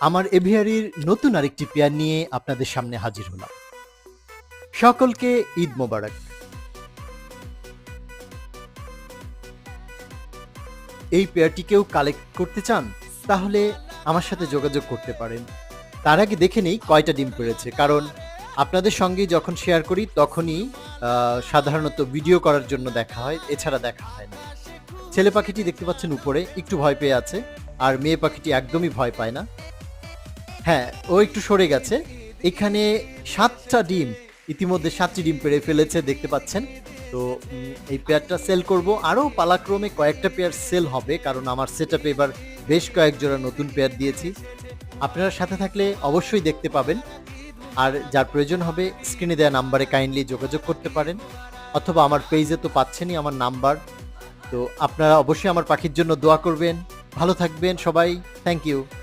আমার এভিয়ারির নতুন আরেকটি পেয়ার নিয়ে আপনাদের সামনে হাজির হলাম। সকলকে ঈদ মোবারক। এই পেয়ারটিকেও কালেক্ট করতে চান তাহলে আমার সাথে যোগাযোগ করতে পারেন। তার আগে দেখে নেই কয়টা ডিম পেড়েছে, কারণ আপনাদের সঙ্গে যখন শেয়ার করি তখনই সাধারণত ভিডিও করার জন্য দেখা হয়, এছাড়া দেখা হয় না। ছেলে পাখিটি দেখতে পাচ্ছেন উপরে একটু ভয় পেয়ে আছে, আর মেয়ে পাখিটি একদমই ভয় পায় না। হ্যাঁ, ও একটু সরে গেছে। এখানে ৭টা ডিম, ইতিমধ্যে ৭টি ডিম পেড়ে ফেলেছে দেখতে পাচ্ছেন। তো এই পেয়ারটা সেল করব। আরও পালাক্রমে কয়েকটা পেয়ার সেল হবে, কারণ আমার সেটআপে এবার বেশ কয়েক জোড়া নতুন পেয়ার দিয়েছি। আপনারা সাথে থাকলে অবশ্যই দেখতে পাবেন। আর যার প্রয়োজন হবে স্ক্রিনে দেওয়া নাম্বারে কাইন্ডলি যোগাযোগ করতে পারেন, অথবা আমার পেজে তো পাচ্ছেনই আমার নাম্বার। তো আপনারা অবশ্যই আমার পাখির জন্য দোয়া করবেন। ভালো থাকবেন সবাই। Thank you.